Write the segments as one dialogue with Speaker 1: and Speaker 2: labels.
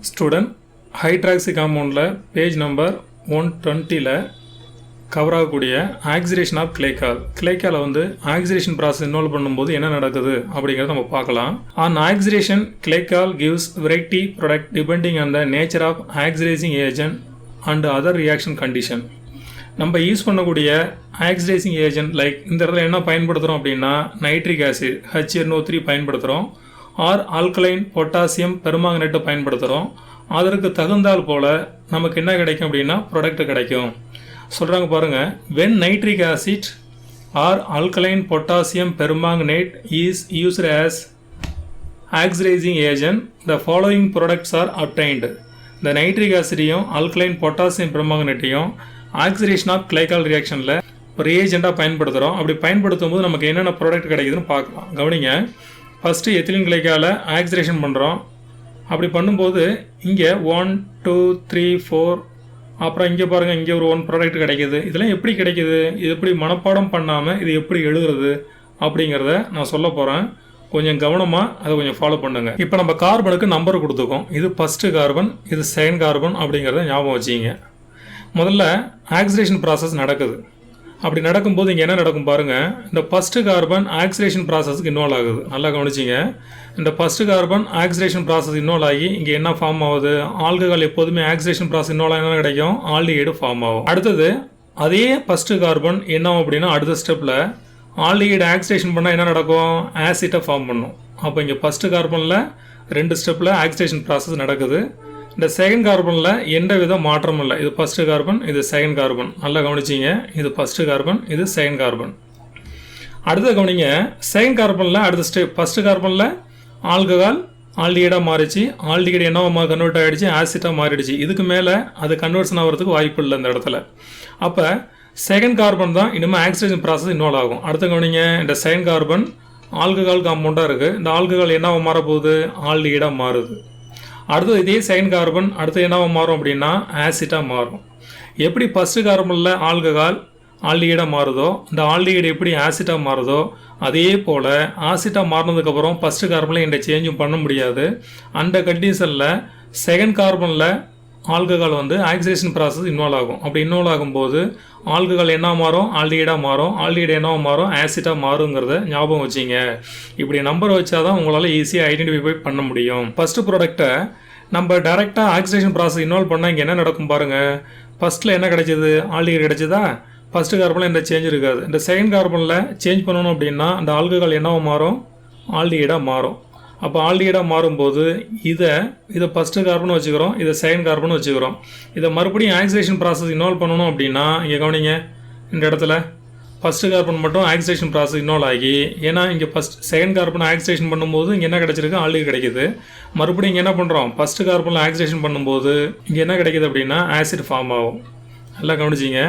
Speaker 1: Student hydroxy காம்பவுண்டில் page number 120ல் cover ஆகக்கூடிய ஆக்சிடேஷன் ஆஃப் கிளைக்காலை வந்து ஆக்சிடேஷன் ப்ராசஸ் இன்வால்வ் பண்ணும்போது என்ன நடக்குது அப்படிங்கிறத நம்ம பார்க்கலாம். On oxidation glycol gives variety product depending on the nature of oxidising agent and other reaction condition. நம்ம யூஸ் பண்ணக்கூடிய ஆக்சிடைசிங் ஏஜென்ட் லைக் இந்த இடத்துல என்ன பயன்படுத்துகிறோம் அப்படின்னா நைட்ரிக் ஆசிட் HNO3 பயன்படுத்துகிறோம், ஆர் ஆல்கலைன் பொட்டாசியம் பெர்மாங்கனேட்டை பயன்படுத்துகிறோம். அதற்கு தகுந்தால் போல் நமக்கு என்ன கிடைக்கும் அப்படின்னா ப்ராடக்ட் கிடைக்கும். சொல்கிறாங்க பாருங்கள், when nitric acid or alkaline potassium permanganate is used as oxidizing agent, the following products are obtained. இந்த நைட்ரிக் ஆசிடையும் ஆல்கலைன் பொட்டாசியம் பெர்மாங்கனேட்டையும் ஆக்சிடேஷன் ஆஃப் கிளைக்கால் ரியாக்ஷனில் ரியேஜெண்டாக பயன்படுத்துகிறோம். அப்படி பயன்படுத்தும் போது நமக்கு என்னென்ன ப்ராடக்ட் கிடைக்குதுன்னு பார்க்கலாம். கவனிங்க, ஃபஸ்ட்டு எத்திலின் கிளைக்காலை ஆக்சிடேஷன் பண்ணுறோம். அப்படி பண்ணும்போது இங்கே 1 2 3 4 அப்புறம் இங்கே பாருங்கள், இங்கே ஒரு 1 ப்ராடக்ட் கிடைக்கிது. இதெல்லாம் எப்படி கிடைக்கிது, இது எப்படி மனப்பாடம் பண்ணாமல் இது எப்படி எழுதுறது அப்படிங்கிறத நான் சொல்ல போகிறேன். கொஞ்சம் கவனமாக அதை கொஞ்சம் ஃபாலோ பண்ணுங்கள். இப்போ நம்ம கார்பனுக்கு நம்பர் கொடுத்துக்கோம். இது ஃபஸ்ட்டு கார்பன், இது செகண்ட் கார்பன் அப்படிங்கிறத ஞாபகம் வச்சிங்க. முதல்ல ஆக்சிடேஷன் ப்ராசஸ் நடக்குது. அப்படி நடக்கும்போது இங்கே என்ன நடக்கும் பாருங்கள், இந்த ஃபஸ்ட்டு கார்பன் ஆக்சிடேஷன் ப்ராசஸ்க்கு இன்வால்வ் ஆகுது. நல்லா கவனிச்சிங்க. இந்த first carbon oxidation process involve ஆகி இங்கே என்ன ஃபார்ம் ஆகுது, ஆல்கஹால் எப்போதுமே ஆக்சிடேஷன் ப்ராசஸ் இன்வால்வ் ஆகி என்ன கிடைக்கும், ஆல்டிஹைடு ஃபார்ம் ஆகும். அடுத்தது அதே ஃபஸ்ட்டு கார்பன் என்ன ஆகும் அப்படின்னா அடுத்த ஸ்டெப்பில் ஆல்டிஹைடு ஆக்சிடேஷன் பண்ணால் என்ன நடக்கும், ஆசிட்டை ஃபார்ம் பண்ணும். அப்போ இங்கே ஃபஸ்ட்டு கார்பனில் 2 ஸ்டெப்பில் ஆக்சிடேஷன் ப்ராசஸ் நடக்குது. இந்த செகண்ட் கார்பனில் எந்த வித மாற்றமும் இல்லை. இது ஃபஸ்ட்டு கார்பன், இது செகண்ட் கார்பன். நல்லா கவனிச்சிங்க, இது ஃபஸ்ட்டு கார்பன், இது செகண்ட் கார்பன். அடுத்தது கவனிங்க, செகண்ட் கார்பனில் அடுத்த ஸ்டெப் ஃபஸ்ட்டு கார்பனில் ஆல்கஹால் ஆல்டிஹைடாக மாறிச்சு, ஆல்டிஹைடு என்னவா கன்வெர்ட் ஆகிடுச்சு, ஆசிட்டாக மாறிடுச்சு. இதுக்கு மேலே அது கன்வெர்ஷன் ஆகிறதுக்கு வாய்ப்பு இல்லை இந்த இடத்துல. அப்போ செகண்ட் கார்பன் தான் இனிமேல் ஆக்சிடேஷன் ப்ராசஸ் இன்வால்வ் ஆகும். அடுத்த கவனிங்க, இந்த செகண்ட் கார்பன் ஆல்கஹால் காம்பவுண்டாக இருக்குது. இந்த ஆல்கஹால் என்னவா மாறப்போகுது, ஆல்டிஹைடாக மாறுது. அடுத்தது இதே செகண்ட் கார்பன் அடுத்து என்னவா மாறும் அப்படின்னா ஆசிட்டாக மாறும். எப்படி ஃபஸ்ட்டு கார்பனில் ஆல்கஹால் ஆல்டிஹைடாக மாறுதோ, இந்த ஆல்டிஹைடு எப்படி ஆசிட்டாக மாறுதோ, அதே போல் ஆசிட்டாக மாறினதுக்கப்புறம் ஃபஸ்ட்டு கார்பனில் எந்த சேஞ்சும் பண்ண முடியாது. அந்த கண்டிஷனில் செகண்ட் கார்பனில் ஆல்கஹால் வந்து ஆக்சிடேஷன் ப்ராசஸ் இன்வால்வ் ஆகும். அப்படி இன்வால்வ் ஆகும்போது ஆல்கஹால் என்ன மாறும், ஆல்டிஹைடாக மாறும், ஆல்டிஹைடு என்னவா மாறும், ஆசிட்டாக மாறுங்கிறத ஞாபகம் வச்சிங்க. இப்படி நம்பர் வச்சா தான் உங்களால் ஈஸியாக ஐடென்டிஃபை பண்ண முடியும். ஃபஸ்ட்டு ப்ராடக்ட்டை நம்ம டேரெக்டாக ஆக்சிடேஷன் ப்ராசஸ் இன்வால்வ் பண்ணால் இங்கே என்ன நடக்கும் பாருங்கள். ஃபஸ்ட்டில் என்ன கிடைச்சிது, ஆல்டிஹைடு கிடைச்சதா, ஃபஸ்ட்டு கார்பனில் எந்த சேஞ்ச் இருக்காது. இந்த செகண்ட் கார்பனில் சேஞ்ச் பண்ணணும் அப்படின்னா அந்த ஆல்கஹால் என்னவா மாறும், ஆல்டிஹைடாக மாறும். அப்போ ஆல்டிஹைடாக மாறும்போது இதை ஃபஸ்ட்டு கார்பன் வச்சுக்கிறோம், இதை செகண்ட் கார்பன் வச்சுக்கிறோம். இதை மறுபடியும் ஆக்சிடேஷன் ப்ராசஸ் இன்வால்வ் பண்ணணும் அப்படின்னா இங்கே கவனிங்க, இந்த இடத்துல ஃபஸ்ட்டு கார்பன் மட்டும் ஆக்சிடேஷன் ப்ராசஸ் இன்வால்வ் ஆகி, ஏன்னா இங்கே செகண்ட் கார்பன் ஆக்சிடேஷன் பண்ணும்போது இங்கே என்ன கிடைச்சிருக்கு, ஆல்டிஹைடு கிடைக்குது. மறுபடியும் இங்கே என்ன பண்ணுறோம், ஃபஸ்ட்டு கார்பனில் ஆக்சிடேஷன் பண்ணும்போது இங்கே என்ன கிடைக்குது அப்படின்னா ஆசிட் ஃபார்ம் ஆகும். நல்லா கவனிச்சிங்க,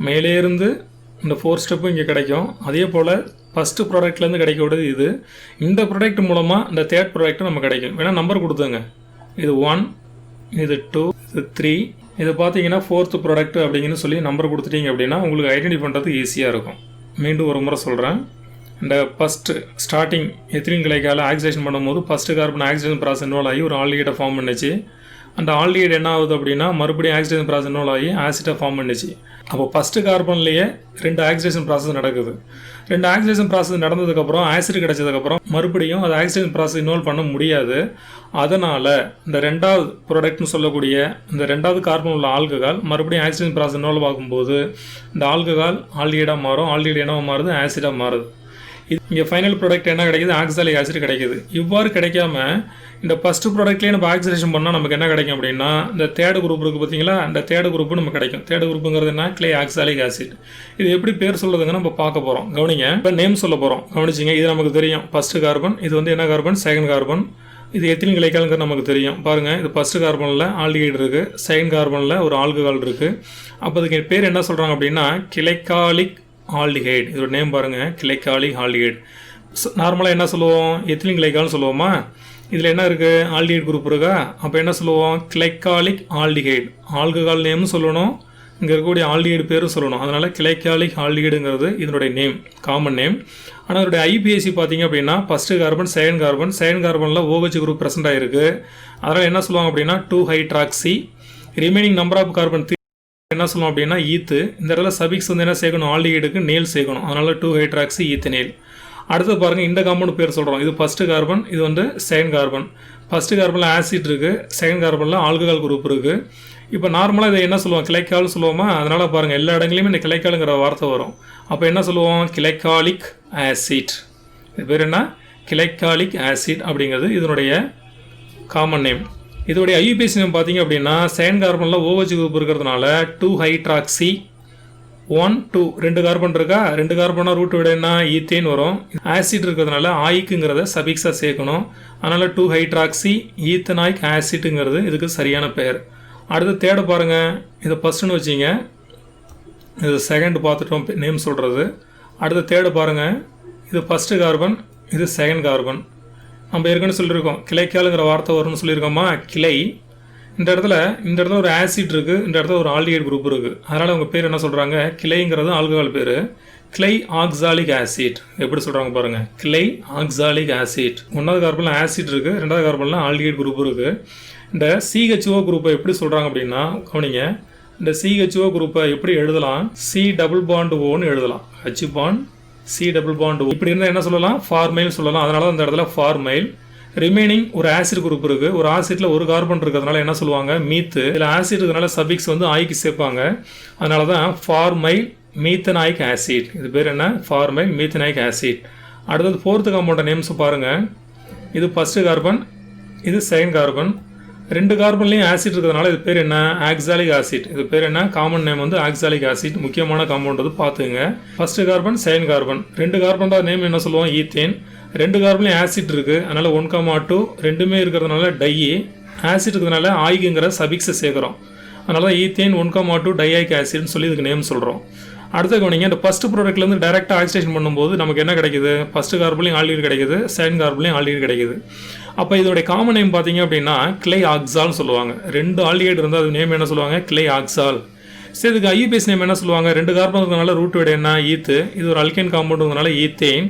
Speaker 1: மேலே இருந்து இந்த 4 ஸ்டெப்பும் இங்கே கிடைக்கும். அதே போல் ஃபஸ்ட்டு ப்ராடக்ட்லேருந்து கிடைக்கக்கூடியது இது. இந்த ப்ராடக்ட் மூலமாக இந்த தேர்ட் ப்ராடக்ட் நமக்கு கிடைக்கும். வேணால் நம்பர் கொடுத்துங்க, இது 1, இது 2, இது 3, இது பார்த்தீங்கன்னா 4th ப்ராடக்ட் அப்படிங்கன்னு சொல்லி நம்பர் கொடுத்துட்டீங்க அப்படின்னா உங்களுக்கு ஐடென்டிஃபை பண்ணுறது ஈஸியாக இருக்கும். மீண்டும் ஒரு முறை சொல்கிறேன், இந்த ஃபஸ்ட்டு ஸ்டார்டிங் எத்திலின் கிளைக்கால ஆக்சிடேஷன் பண்ணும்போது first carbon oxidation process involve ஆகி ஒரு ஆல்டிஹைடை ஃபார்ம் பண்ணிச்சு. அந்த ஆல்டிஹைடு என்ன ஆகுது அப்படின்னா மறுபடியும் ஆக்சிடேஷன் ப்ராசஸ் இன்வால்வ் ஆகி ஆசிட்டை ஃபார்ம் பண்ணிச்சு. அப்போ ஃபஸ்ட்டு கார்பன்லேயே 2 ஆக்சிடேஷன் ப்ராசஸ் நடக்குது. 2 ஆக்சிடேஷன் ப்ராசஸ் நடந்ததுக்கப்புறம் ஆசிட் கிடச்சதுக்கப்புறம் மறுபடியும் அது ஆக்சிடேஷன் ப்ராசஸ் இன்வால்வ் பண்ண முடியாது. அதனால் இந்த 2வது ப்ராடக்ட்னு சொல்லக்கூடிய இந்த 2வது கார்பன் உள்ள ஆல்கஹால் மறுபடியும் ஆக்சிடேஷன் ப்ராசஸ் இன்வால்வ் ஆகும்போது இந்த ஆல்கஹால் ஆல்டிஹைடாக மாறும், ஆல்டிஹைடு என்னவா மாறுது, ஆசிடாக மாறுது. இங்கே ஃபைனல் ப்ராடக்ட் என்ன கிடைக்குது, ஆக்சாலிக் ஆசிட் கிடைக்குது. இவ்வாறு கிடைக்காம இந்த ஃபஸ்ட்டு ப்ராடக்ட்லேயே நம்ம ஆக்சிடேஷன் பண்ணால் நமக்கு என்ன கிடைக்கும் அப்படின்னா இந்த தேர்டு குரூப் இருக்குது பார்த்தீங்களா, இந்த தேர்டு குரூப்பு நமக்கு கிடைக்கும். தேர்டு குரூப்புங்கிறது என்ன, கிளே ஆக்சாலிக் ஆசிட். இது எப்படி பேர் சொல்லுதுங்க நம்ம பார்க்க போகிறோம். கவனிங்க, இப்போ நேம் சொல்ல போகிறோம். கவனிச்சிங்க, இது நமக்கு தெரியும் ஃபஸ்ட்டு கார்பன், இது வந்து என்ன கார்பன், செகண்ட் கார்பன். இது எத்திலின் கிளைக்காலுங்கிறது நமக்கு தெரியும். பாருங்கள், இது ஃபஸ்ட்டு கார்பனில் ஆல்டிஹைடு இருக்குது, செகண்ட் கார்பனில் ஒரு ஆல்கஹால் இருக்குது. அப்போ இதுக்கு பேர் என்ன சொல்கிறாங்க அப்படின்னா கிளைக்காலிக் ஆல்டிஹைடு. இதோட நேம் பாருங்கள், கிளைக்காலிக் ஆல்டிஹைடு. நார்மலாக என்ன சொல்லுவோம், எத்திலின் கிளைக்கால்னு சொல்லுவோமா. இதில் என்ன இருக்குது, ஆல்டிஹைடு குரூப் இருக்கா. அப்போ என்ன சொல்லுவோம், கிளைக்காலிக் ஆல்டிஹைடு. ஆல்கஹால் நேம்னு சொல்லணும், இங்கே இருக்கக்கூடிய ஆல்டிஹைடு பேரும் சொல்லணும். அதனால் கிளைக்காலிக் ஆல்டிஹைடுங்கிறது இதனுடைய நேம், காமன் நேம். ஆனால் இதனுடைய ஐபிஎஸ்சி பார்த்தீங்க அப்படின்னா ஃபஸ்ட்டு கார்பன், செகண்ட் கார்பனில் OH குரூப் ப்ரெசென்ட் ஆகிருக்கு. அதனால் என்ன சொல்லுவாங்க அப்படின்னா two hydroxy. Remaining number of carbon என்ன சொல்லுவோம் அப்படின்னா ஈத்து. இந்த இடத்துல சபிக்ஸ் வந்து என்ன சேர்க்கணும், ஆல்டிஹைடுக்கு நேல் சேர்க்கணும். அதனால் 2-ஹைட்ராக்சி ஈத்தனேல். அடுத்து பாருங்கள், இந்த காம்பவுண்ட் பேர் சொல்கிறோம். இது ஃபஸ்ட்டு கார்பன், இது வந்து செகண்ட் கார்பன். ஃபஸ்ட்டு கார்பனில் ஆசிட் இருக்குது, செகண்ட் கார்பனில் ஆல்கஹால் குரூப் இருக்குது. இப்போ நார்மலாக இதை என்ன சொல்லுவோம், கிளைக்கால் சொல்லுவோமா. அதனால் பாருங்கள் எல்லா இடங்களையுமே இந்த கிளைக்காலுங்கிற வார்த்தை வரும். அப்போ என்ன சொல்லுவோம், கிளைக்காலிக் ஆசிட். இது பேர் என்ன, கிளைக்காலிக் ஆசிட் அப்படிங்கிறது இதனுடைய காமன் நேம். இதோடைய ஐயூபிஎஸ் நேம் பார்த்தீங்க அப்படின்னா செகண்ட் கார்பனில் OH குரூப் இருக்கிறதுனால 2-ஹைட்ராக்சி 1-2 2 கார்பன் இருக்கா, 2 கார்பனாக ரூட் விட என்ன ஈத்தேன் வரும். ஆசிட் இருக்கிறதுனால ஆயிக்குங்கிறத சபிக்ஸாக சேர்க்கணும். அதனால் 2-ஹைட்ராக்சி ஈத்தனாயிக் ஆசிட்டுங்கிறது இதுக்கு சரியான பெயர். அடுத்து தேர்டு பாருங்கள், இதை ஃபஸ்ட்டுன்னு வச்சிங்க, இது செகண்ட் பார்த்துட்டோம் நேம் சொல்கிறது. அடுத்து தேர்டு பாருங்கள், இது ஃபஸ்ட்டு கார்பன், இது செகண்ட் கார்பன். நம்ம ஏற்கனவே சொல்லியிருக்கோம் கிளைக்காலுங்கிற வார்த்தை வரும்னு சொல்லியிருக்கோமா, கிளை. இந்த இடத்துல ஒரு ஆசிட் இருக்குது, இந்த இடத்துல ஒரு ஆல்டிஹைடு குரூப் இருக்குது. அதனால் அவங்க பேர் என்ன சொல்கிறாங்க, கிளைங்கிறது ஆல்கஹால் பேர், கிளை ஆக்சாலிக் ஆசிட். எப்படி சொல்கிறாங்க பாருங்கள், கிளை ஆக்சாலிக் ஆசிட். 1வது கார்பனில் ஆசிட் இருக்குது, 2வது கார்பனில் ஆல்டிஹைடு குரூப் இருக்குது. இந்த CHO குரூப்பை எப்படி சொல்கிறாங்க அப்படின்னா கவனிங்க, இந்த CHO குரூப்பை எப்படி எழுதலாம், C++Oன்னு எழுதலாம். H bond C++O. இப்படி இருந்தால் என்ன சொல்லலாம், ஃபார்மைல் சொல்லலாம். அதனால தான் இந்த இடத்துல ஃபார்மைல். ரிமைனிங் ஒரு ஆசிட் குரூப் இருக்குது, ஒரு ஆசிட்டில் ஒரு கார்பன் இருக்கிறதுனால என்ன சொல்லுவாங்க, மீத்து. இதில் ஆசிட் இருக்கிறதுனால சபிக்ஸ் வந்து ஆய்க்கு சேர்ப்பாங்க. அதனால தான் ஃபார்மைல் மீத்தனாயிக் ஆசிட். இது பேர் என்ன, ஃபார்மைல் மீத்தனாயிக் ஆசிட். அடுத்தது 4th காம்பவுண்ட் நேம்ஸ் பாருங்கள். இது ஃபஸ்ட்டு கார்பன், இது செகண்ட் கார்பன். 2 கார்பன்லேயும் ஆசிட் இருக்கிறதுனால இது பேர் என்ன, ஆக்சாலிக் ஆசிட். இது பேர் என்ன, காமன் நேம் வந்து ஆக்சாலிக் ஆசிட். முக்கியமான காம்பவுண்ட் வந்து பார்த்துங்க. First carbon, second carbon. 2 carbon தான் நேம் என்ன சொல்லுவோம், ஈத்தேன். 2 கார்பன்லேயும் ஆசிட் இருக்குது, அதனால் 1,2 ரெண்டுமே இருக்கிறதுனால டையி. ஆசிட் இருக்கிறதுனால ஆய்க்குங்கிற சபிக்ஸை சேர்க்குறோம். அதனால தான் ஈத்தேன் 1,2 டையாயிக் ஆசிட்னு சொல்லி இதுக்கு நேம் சொல்கிறோம். அடுத்த கவனிங்க, இந்த ஃபஸ்ட்டு ப்ராடக்ட்லேருந்து டேரெக்டாக ஆக்சிடேஷன் பண்ணும்போது நமக்கு என்ன கிடைக்குது, ஃபஸ்ட்டு கார்பன்லையும் ஆல்டிஹைடு கிடைக்குது, செகண்ட் கார்பன்லையும் ஆல்டிஹைடு கிடைக்குது. அப்போ இதோடைய காமன் நேம் பார்த்தீங்க அப்படின்னா கிளை ஆக்சால்னு சொல்லுவாங்க. 2 ஆல்டிஹைடு இருந்தால் அது நேம் என்ன சொல்லுவாங்க, கிளை ஆக்சால். சரி, இதுக்கு ஐயூபிஎஸ் நேம் என்ன சொல்லுவாங்க, 2 கார்பன் இருக்கிறதுனால ரூட் விட என்ன ஈத்து. இது ஒரு அல்கேன் காம்பவுண்டுங்கிறதுனால ஈத்தேன்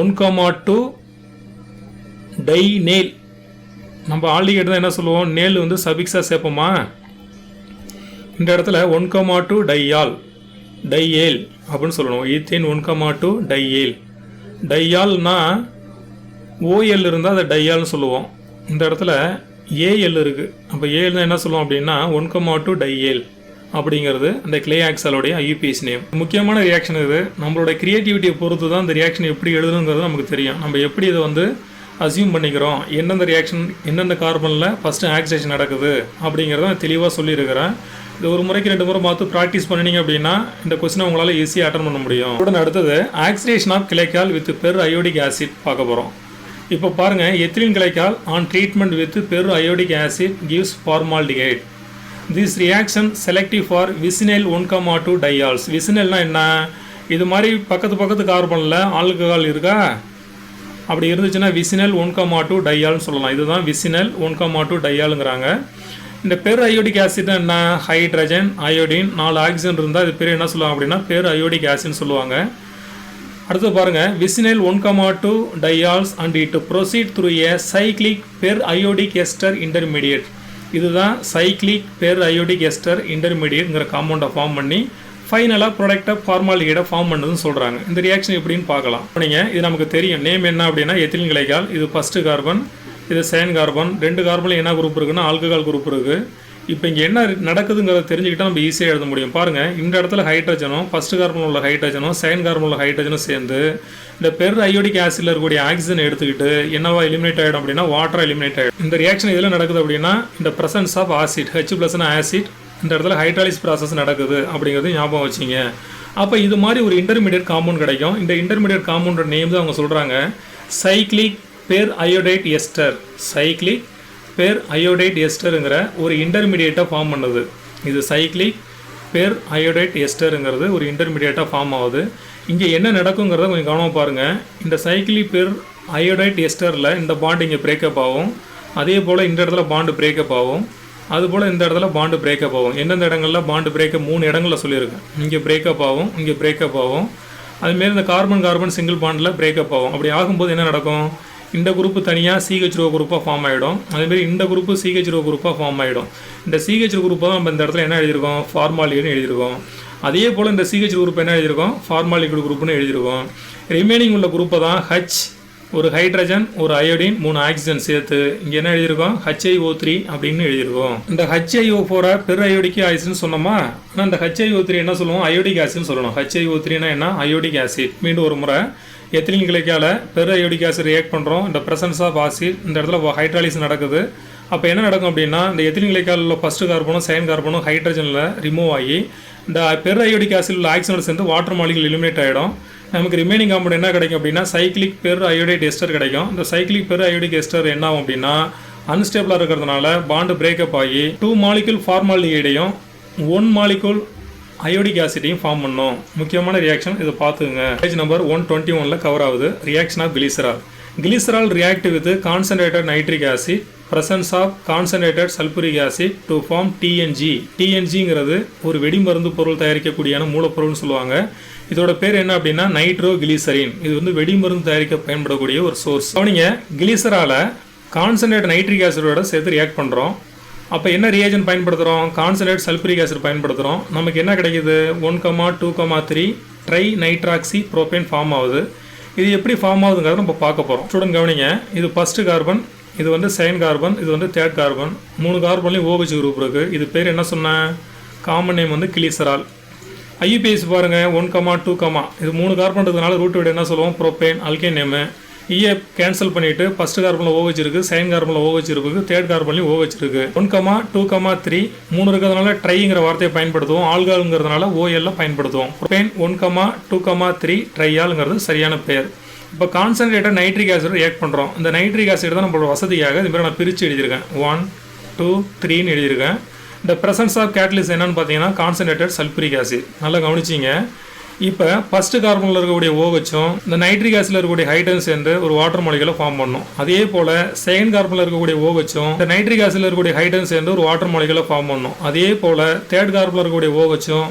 Speaker 1: 1,2 டைநேல். நம்ம ஆல்டிஹைடு தான் என்ன சொல்லுவோம், நேல் வந்து சபிக்ஸாக சேர்ப்போமா. இந்த இடத்துல 1,2 டையேல் அப்படின்னு சொல்லணும். ஈத்தேன் 1,2 டையேல். டையால்னா OL இருந்தால் அதை டையால்னு சொல்லுவோம். இந்த இடத்துல AL இருக்குது. அப்போ ஏல் தான் என்ன சொல்லுவோம் அப்படின்னா 1,2 டையேல் அப்படிங்கிறது அந்த கிளே ஆக்சாலோடைய ஐயூபிஎஸ் நேம். முக்கியமான ரியாக்ஷன் இது. நம்மளோட கிரியேட்டிவிட்டியை பொறுத்து தான் இந்த ரியாக்ஷன் எப்படி எழுதுங்கிறது நமக்கு தெரியும். நம்ம எப்படி இதை வந்து அசியூம் பண்ணிக்கிறோம், எந்தெந்த ரியாக்ஷன் எந்தெந்த கார்பனில் ஃபஸ்ட்டு ஆக்சிடேஷன் நடக்குது அப்படிங்கிறத நான் தெளிவாக சொல்லியிருக்கிறேன். இது ஒரு முறைக்கு 2 முறை பார்த்து ப்ராக்டிஸ் பண்ணினீங்க அப்படின்னா இந்த கொஸ்டினை உங்களால் ஈஸியாக அட்டன் பண்ண முடியும். உடனே அடுத்தது oxidation of glycol with periodic acid பார்க்க போகிறோம். இப்போ பாருங்கள், ethylene glycol on treatment with periodic acid gives formaldehyde. This reaction selective for vicinal 1,2 diols. விசினைல்னா என்ன, இது மாதிரி பக்கத்து கார்பனில் ஆல்கஹால் இருக்கா, அப்படி இருந்துச்சுன்னா விசினைல் 1,2 டையால்னு சொல்லலாம். இதுதான் விசினைல் 1,2 டையாலுங்கிறாங்க. இந்த பெர் அயோடிக் ஆசிட் என்ன, ஹைட்ரஜன் அயோடின் 4 ஆக்சிஜன் இருந்தால் இது பேர் என்ன சொல்லுவாங்க அப்படின்னா பெர் அயோடிக் ஆசிட்னு சொல்லுவாங்க. அடுத்து பாருங்கள், vicinal 1,2 diols and it proceed through a cyclic periodic ester intermediate. இதுதான் சைக்ளிக் பெர் அயோடிக் எஸ்டர் இன்டர்மீடியட்ங்கிற காம்பவுண்டை ஃபார்ம் பண்ணி ஃபைனலாக ப்ராடக்டை ஃபார்மால்டிஹைடை ஃபார்ம் பண்ணுதுன்னு சொல்கிறாங்க. இந்த ரியாக்ஷன் எப்படின்னு பார்க்கலாம். நீங்கள் இது நமக்கு தெரியும், நேம் என்ன அப்படின்னா எத்திலீன் கிளைக்கால். இது ஃபஸ்ட்டு கார்பன், இது செகண்ட் கார்பன். 2 கார்பனில் என்ன குரூப் இருக்குன்னா ஆல்கஹால் குரூப் இருக்குது. இப்போ இங்கே என்ன நடக்குதுங்கிறத தெரிஞ்சுக்கிட்டால் நம்ம ஈஸியாக எழுத முடியும். பாருங்கள், இந்த இடத்துல ஹைட்ரஜனும் ஃபஸ்ட்டு கார்பனில் உள்ள ஹைட்ரஜனும் செகண்ட் கார்பனில் உள்ள ஹைட்ரஜனும் சேர்ந்து இந்த பெர் அயோடிக் ஆசிடில் இருக்கக்கூடிய ஆக்சிஜன் எடுத்துக்கிட்டு என்னவா எலிமினேட் ஆகிடும் அப்படின்னா வாட்டராக எலிமினேட் ஆகிடும். இந்த ரியாக்ஷன் இதில் நடக்குது அப்படின்னா இந்த ப்ரெசன்ஸ் ஆஃப் ஆசிட் H+னா ஆசிட், இந்த இடத்துல ஹைட்ராலிஸ் ப்ராசஸ் நடக்குது அப்படிங்கிறது ஞாபகம் வச்சிங்க. அப்போ இது மாதிரி ஒரு இன்டர்மீடியட் காம்பவுண்ட் கிடைக்கும். இந்த இன்டர்மீடியட் காம்பவுண்டோட நேம் தான் அவங்க சொல்கிறாங்க cyclic periodate ester. Cyclic periodate எஸ்டருங்கிற ஒரு இன்டர்மீடியேட்டாக ஃபார்ம் பண்ணுது. இது சைக்ளிக் பெர் அயோடைட் எஸ்டருங்கிறது ஒரு இன்டர்மீடியேட்டாக ஃபார்ம் ஆகுது. இங்கே என்ன நடக்குங்கிறத கொஞ்சம் கவனமாக பாருங்கள். இந்த சைக்ளிக் பெர் அயோடைட் எஸ்டரில் இந்த பாண்ட் இங்கே பிரேக்கப் ஆகும். அதே போல் இந்த இடத்துல பாண்டு பிரேக்கப் ஆகும். அதுபோல் இந்த இடத்துல பாண்டு பிரேக்கப் ஆகும். எந்தெந்த இடங்களில் பாண்டு பிரேக்கப் 3 இடங்களில் சொல்லியிருக்கேன். இங்கே பிரேக்கப் ஆகும், இங்கே பிரேக்கப் ஆகும். அதுமாரி இந்த கார்பன் சிங்கிள் பாண்டில் பிரேக்கப் ஆகும். அப்படி ஆகும்போது என்ன நடக்கும், இந்த குரூப்பு தனியாக CH2 குரூப்பாக ஃபார்ம் ஆகிடும். அதேமாரி இந்த குரூப்பு CH2 குரூப்பாக ஃபார்ம் ஆகிடும். இந்த CH2 குரூப்பை தான் நம்ம இந்த இடத்துல என்ன எழுதியிருக்கோம், ஃபார்மாலின்னு எழுதியிருக்கோம். அதே போல் இந்த CH குரூப் என்ன எழுதியிருக்கோம், ஃபார்மாலிகுட் குரூப்னு எழுதியிருக்கோம். ரிமைனிங் உள்ள குரூப்பை தான் H, ஒரு ஹைட்ரஜன், ஒரு அயோடின், 3 ஆக்சிஜன் சேர்த்து இங்கே என்ன எழுதியிருக்கோம், HiO3 அப்படின்னு எழுதியிருக்கோம். இந்த HiO4 பெர் அயோடிக் ஆசிட்னு சொன்னோமா, ஆனால் இந்த HiO3 என்ன சொல்லுவோம், அயோடிக் ஆசிட்னு சொல்லணும். HiO3னா என்ன, அயோடிக் ஆசிட். மீண்டும் ஒரு முறை எத்திலின் கிளைக்கால பெர் அயோடிக் ஆசிட் ரியாக்ட் பண்ணுறோம். இந்த பிரசன்ஸ் ஆஃப் ஆசிட், இந்த இடத்துல ஹைட்ராலிஸ் நடக்குது. அப்போ என்ன நடக்கும் அப்படின்னா, இந்த எத்திலின் கிளைக்காலில் ஃபஸ்ட்டு கார்பனும் செகண்ட் கார்பனும் ஹைட்ரஜனில் ரிமூவ் ஆகி இந்த பெர் அயோடிக் ஆசிட் உள்ள ஆக்சிஜனோட சேர்ந்து வாட்டர் மாலிகுல் எலிமினேட் ஆகிடும். நமக்கு ரிமைனிங் காம்பவுண்ட் என்ன கிடைக்கும் அப்படின்னா, சைக்ளிக் பெர் அயோடைட் எஸ்டர் கிடைக்கும். இந்த சைக்ளிக் பெர் அயோடிக் எஸ்டர் என்ன ஆகும் அப்படின்னா, அன்ஸ்டேபிளாக இருக்கிறதுனால பாண்டு பிரேக்கப் ஆகி 2 மாலிகுல் ஃபார்மால்டிஹைடையும் 1 மாலிகுல் அயோடிக் ஆசிட்டையும் ஃபார்ம் பண்ணும். முக்கியமான ரியாக்ஷன், இதை பார்த்துக்குங்க. பேஜ் நம்பர் 121 கவர் ஆகுது. Reaction of glycerol. Glycerol react with concentrated nitric acid, presence of concentrated sulphuric acid to form TNG. TNGங்கிறது ஒரு வெடிமருந்து பொருள் தயாரிக்கக்கூடியான மூலப்பொருள்னு சொல்லுவாங்க. இதோட பேர் என்ன அப்படின்னா நைட்ரோ கிளிசரின். இது வந்து வெடிமருந்து தயாரிக்க பயன்படக்கூடிய ஒரு சோர்ஸ். கவனிங்க, கிளிசரால கான்சன்ட்ரேட் நைட்ரிக் ஆசிடோட சேர்த்து ரியாக்ட் பண்ணுறோம். அப்போ என்ன ரியாஜன் பயன்படுத்துகிறோம், கான்சன்ட்ரேட் சல்பூரிக் ஆசிட் பயன்படுத்துகிறோம். நமக்கு என்ன கிடைக்குது, 1,2,3 ட்ரை நைட்ராக்சி ப்ரோபேன் ஃபார்ம் ஆகுது. இது எப்படி ஃபார்ம் ஆகுதுங்கிறத நம்ம பார்க்க போகிறோம். ஸ்டூடெண்ட் கவனிங்க, இது ஃபஸ்ட்டு கார்பன், இது வந்து செகண்ட் கார்பன், இது வந்து தேர்ட் கார்பன். 3 கார்பன்லேயும் OH குரூப் இருக்குது. இது பேர் என்ன சொன்னேன், காமன் நேம் வந்து கிளிசரால். ஐயூபிஎஸ் பாருங்கள், 1,2, இது 3 கார்பன் இருக்கிறதுனால ரூட் விட என்ன சொல்லுவோம், ப்ரோபேன். அல்கேன் நேமு ஈயை கேன்சல் பண்ணிவிட்டு ஃபஸ்ட்டு கார்பனில் OH இருக்குது, செகண்ட் கார்பனில் OH இருக்குது, தேர்ட் கார்பன்லையும் OH இருக்குது. 1,2,3 3 இருக்கிறதுனால ட்ரைங்கிற வார்த்தையை பயன்படுத்துவோம். ஆல்காலுங்கிறதுனால OL பயன்படுத்துவோம். ப்ரோபேன் 1,2,3 ட்ரையாலுங்கிறது சரியான பெயர். இப்போ கான்சன்ட்ரேட்டட் நைட்ரிக் ஆசிட் ரியாக்ட் பண்ணுறோம். இந்த நைட்ரிக் ஆசிட் தான் நம்மளோட வசதியாக இது மாதிரி நான் பிரித்து எழுதியிருக்கேன். 1, 2, 3ன்னு எழுதியிருக்கேன். இந்த பிரசன்ஸ் ஆஃப் கேட்டலிஸ்ட் என்னன்னு பார்த்தீங்கன்னா கான்சன்ட்ரேட்டட் சல்பூரிக் ஆசிட். நல்லா கவனிச்சிங்க. இப்போ ஃபஸ்ட்டு கார்பனில் இருக்கக்கூடிய OHம் இந்த நைட்ரிக் ஆசிடில் இருக்கக்கூடிய ஹைட்ரஜன் சேர்ந்து ஒரு வாட்டர் மாலிகுலை ஃபார்ம் பண்ணும். அதே போல் செகண்ட் கார்பனில் இருக்கக்கூடிய OHம் இந்த நைட்ரிக் ஆசிடில் இருக்கக்கூடிய ஹைட்ரஜன் சேர்ந்து ஒரு வாட்டர் மாலிகுலை ஃபார்ம் பண்ணும். அதே போல் தேர்ட் கார்பனில் இருக்கக்கூடிய OHம்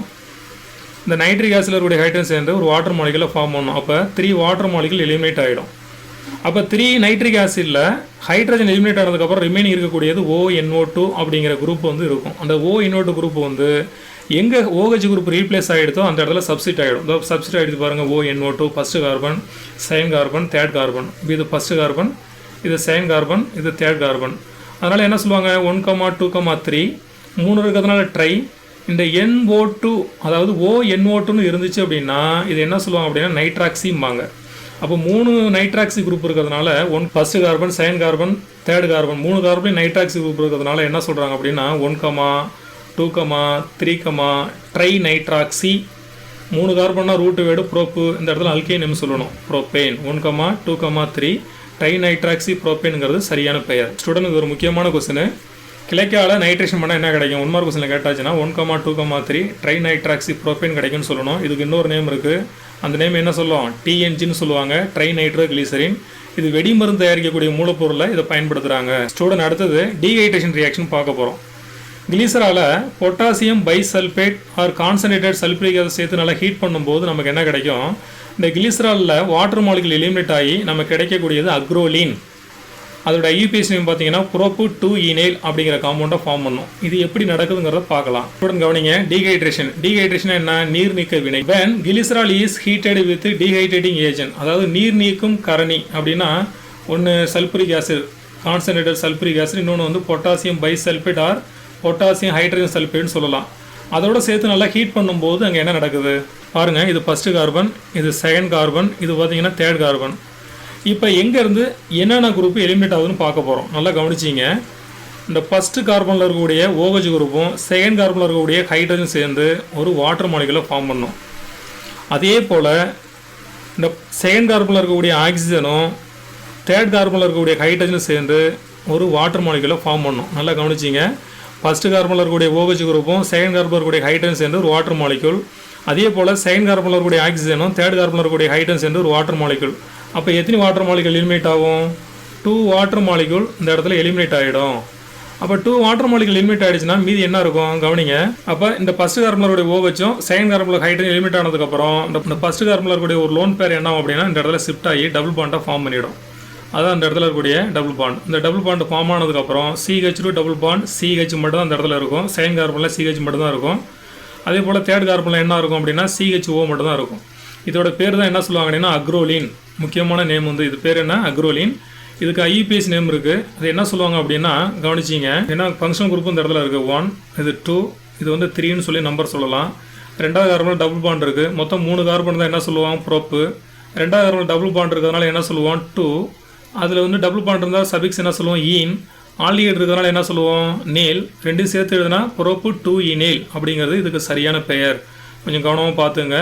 Speaker 1: இந்த நைட்ரிக் ஆசிடில் இருக்கக்கூடிய ஹைட்ரஜன் சேர்ந்து ஒரு வாட்டர் மாலிகுலை ஃபார்ம் பண்ணும். அப்போ 3 வாட்டர் மாலிகுல் எலிமினேட் ஆகிடும். அப்போ 3 நைட்ரிக் ஆசிடில் ஹைட்ரஜன் எலிமினேட் ஆனதுக்கப்புறம் ரிமைனிங் இருக்கக்கூடியது ONO2 அப்படிங்கிற குரூப் வந்து இருக்கும். அந்த ONO2 குரூப் வந்து எங்கே OH குரூப் ரீப்ளேஸ் ஆகிடுதோ அந்த இடத்துல சப்ஸ்டிட் ஆகிடும். சப்ஸ்டிட் ஆகிடுது பாருங்கள், ONO2 first carbon, second carbon, third carbon. இது ஃபஸ்ட்டு கார்பன், இது செகண்ட் கார்பன், இது தேர்ட் கார்பன். அதனால் என்ன சொல்லுவாங்க, 1,2,3 3 இருக்கிறதுனால ட்ரை. இந்த NO2 அதாவது ONO2ன்னு இருந்துச்சு அப்படின்னா இது என்ன சொல்லுவாங்க அப்படின்னா நைட்ராக்சிம்பாங்க. அப்போ 3 நைட்ராக்சி குரூப் இருக்கிறதுனால first carbon, second carbon, third carbon 3 carbon hydroxy group இருக்கிறதுனால என்ன சொல்கிறாங்க அப்படின்னா 1,2,3 ட்ரை நைட்ராக்சி. 3 கார்பன்னா ரூட்டு வேடு ப்ரோப்பு, இந்த இடத்துல அல்கேன் நேம் சொல்லணும், ப்ரோபேன். 1,2,3 ட்ரை நைட்ராக்சி ப்ரோபேனுங்கிறது சரியான பெயர். ஸ்டூடெண்ட் இது ஒரு முக்கியமான கொஸ்டின். கிளைக்கால நைட்ரேஷன் பண்ணால் என்ன கிடைக்கும், 1 மார்க் கொஸ்டினில் கேட்டாச்சுன்னா 1,2,3 ட்ரை நைட்ராக்சி ப்ரோபேன் கிடைக்கும்னு சொல்லணும். இதுக்கு இன்னொரு நேம் இருக்குது. அந்த நேம் என்ன சொல்லுவோம், TNGன்னு சொல்லுவாங்க, ட்ரை நைட்ரோ கிளிசரின். இது வெடிமருந்து தயாரிக்கக்கூடிய மூலப்பொருளை இதை பயன்படுத்துகிறாங்க. ஸ்டூடெண்ட் அடுத்தது டீஹைட்ரேஷன் ரியாக்ஷன் பார்க்க போகிறோம். கிளிசரால potassium bisulphate or concentrated sulphuric acid சேர்த்து நல்லா ஹீட் பண்ணும்போது நமக்கு என்ன கிடைக்கும், இந்த கிளிசராலில் வாட்டர் மாலிகுல் எலிமினேட் ஆகி நமக்கு கிடைக்கக்கூடியது அக்ரோலின். அதோட ஐயூபிஎஸ் நேம் பார்த்தீங்கன்னா ப்ரோப்பு 2 ஈனைல் அப்படிங்கிற காம்பவுண்டை ஃபார்ம் பண்ணும். இது எப்படி நடக்குதுங்கிறத பார்க்கலாம். ஸ்டூடெண்ட் கவனிங்க, டீஹைட்ரேஷன் என்ன, நீர் நீக்க வினை. when glycerol is heated with dehydrating agent, அதாவது நீர் நீக்கும் கரணி அப்படின்னா ஒன்று sulphuric acid, concentrated sulphuric acid, இன்னொன்று வந்து potassium bisulphate or potassium hydrogen சல்பேட்னு சொல்லலாம். அதோட சேர்த்து நல்லா ஹீட் பண்ணும்போது அங்கே என்ன நடக்குது பாருங்கள். இது ஃபஸ்ட்டு கார்பன், இது செகண்ட் கார்பன், இது பார்த்தீங்கன்னா தேர்ட் கார்பன். இப்போ எங்கேருந்து என்னென்ன குரூப் எலிமினேட் ஆகுதுன்னு பார்க்க போகிறோம். நல்லா கவனிச்சிங்க. இந்த ஃபஸ்ட்டு கார்பனில் இருக்கக்கூடிய OH குரூப்பும் செகண்ட் கார்பனில் இருக்கக்கூடிய ஹைட்ரஜன் சேர்ந்து ஒரு வாட்டர் மாலிகுலை ஃபார்ம் பண்ணும். அதே போல் இந்த செகண்ட் கார்பனில் இருக்கக்கூடிய ஆக்சிஜனும் தேர்ட் கார்பனில் இருக்கக்கூடிய ஹைட்ரஜனும் சேர்ந்து ஒரு வாட்டர் மாலிகுலை ஃபார்ம் பண்ணும். நல்லா கவனிச்சிங்க. ஃபஸ்ட்டு கார்பனில் இருக்கக்கூடிய OH குரூப்பும் செகண்ட் கார்பனில் இருக்கக்கூடிய ஹைட்ரஜன் சேர்ந்து ஒரு வாட்டர் மாலிகுல். அதே போல் செகண்ட் கார்பனில் இருக்கக்கூடிய ஆக்சிஜனும் தேர்ட் கார்பனில் இருக்கக்கூடிய ஹைட்ரஜன் சேர்ந்து ஒரு வாட்டர் மாலிகுல். அப்போ எத்தனை வாட்டர் மாலிகுல் எலிமினேட் ஆகும், 2 வாட்டர் மாலிகுல் இந்த இடத்துல எலிமினேட் ஆகிடும். அப்போ 2 வாட்டர் மாலிகுல் எலிமினேட் ஆகிடுச்சுன்னா மீதி என்ன இருக்கும் கவனிங்க. அப்போ இந்த ஃபர்ஸ்ட் கார்பனருடைய ஓ வச்சும் செகண்ட் கார்பனில் ஹைட்ரஜன் எலிமினேட் ஆனதுக்கப்புறம் இந்த ஃபர்ஸ்ட் கார்பனில் இருக்கக்கூடிய ஒரு லோன் பேர் என்ன ஆகும் அப்படின்னா இந்த இடத்துல ஷிஃப்ட் ஆகி டபுள் பாண்டை ஃபார்ம் பண்ணிவிடும். அதான் அந்த இடத்துல இருக்கக்கூடிய டபுள் பாண்ட். இந்த டபுள் பாண்ட் ஃபார்ம் ஆனதுக்கப்புறம் CH2 டபுள் பாண்ட் CH மட்டும் தான் அந்த இடத்துல இருக்கும். செகண்ட் கார்பனில் CH மட்டும் தான் இருக்கும். அதே போல் தேர்ட் கார்பனில் என்ன இருக்கும் அப்படின்னா CHO மட்டும் தான் இருக்கும். இதோட பேர் தான் என்ன சொல்லுவாங்க அப்படின்னா அக்ரோலின். முக்கியமான நேம் வந்து இது பேர் என்ன அக்ரோலின். இதுக்கு IUPAC நேம் இருக்குது. அது என்ன சொல்லுவாங்க அப்படின்னா கவனிச்சிங்க. ஏன்னா ஃபங்க்ஷன் குரூப் இந்த இடத்துல இருக்குது 1, இது 2, இது வந்து 3ன்னு சொல்லி நம்பர் சொல்லலாம். ரெண்டாவது கார்பனில் டபுள் பாண்ட் இருக்குது. மொத்தம் 3 கார்பன் தான் என்ன சொல்லுவாங்க ப்ரோப்பு. ரெண்டாவது கார்பனில் டபுள் பாண்ட் இருக்கிறதுனால என்ன சொல்லுவோம் 2. அதில் வந்து டபுள் பாண்ட் இருந்தால் சபிக்ஸ் என்ன சொல்லுவோம் ஈன். ஆல்டிகேட் இருக்கிறதுனால என்ன சொல்லுவோம் நேல். ரெண்டும் சேர்த்து எழுதுனா ப்ரோப்பு 2 ஈனேல் அப்படிங்கிறது இதுக்கு சரியான பெயர். கொஞ்சம் கவனமாக பார்த்துங்க.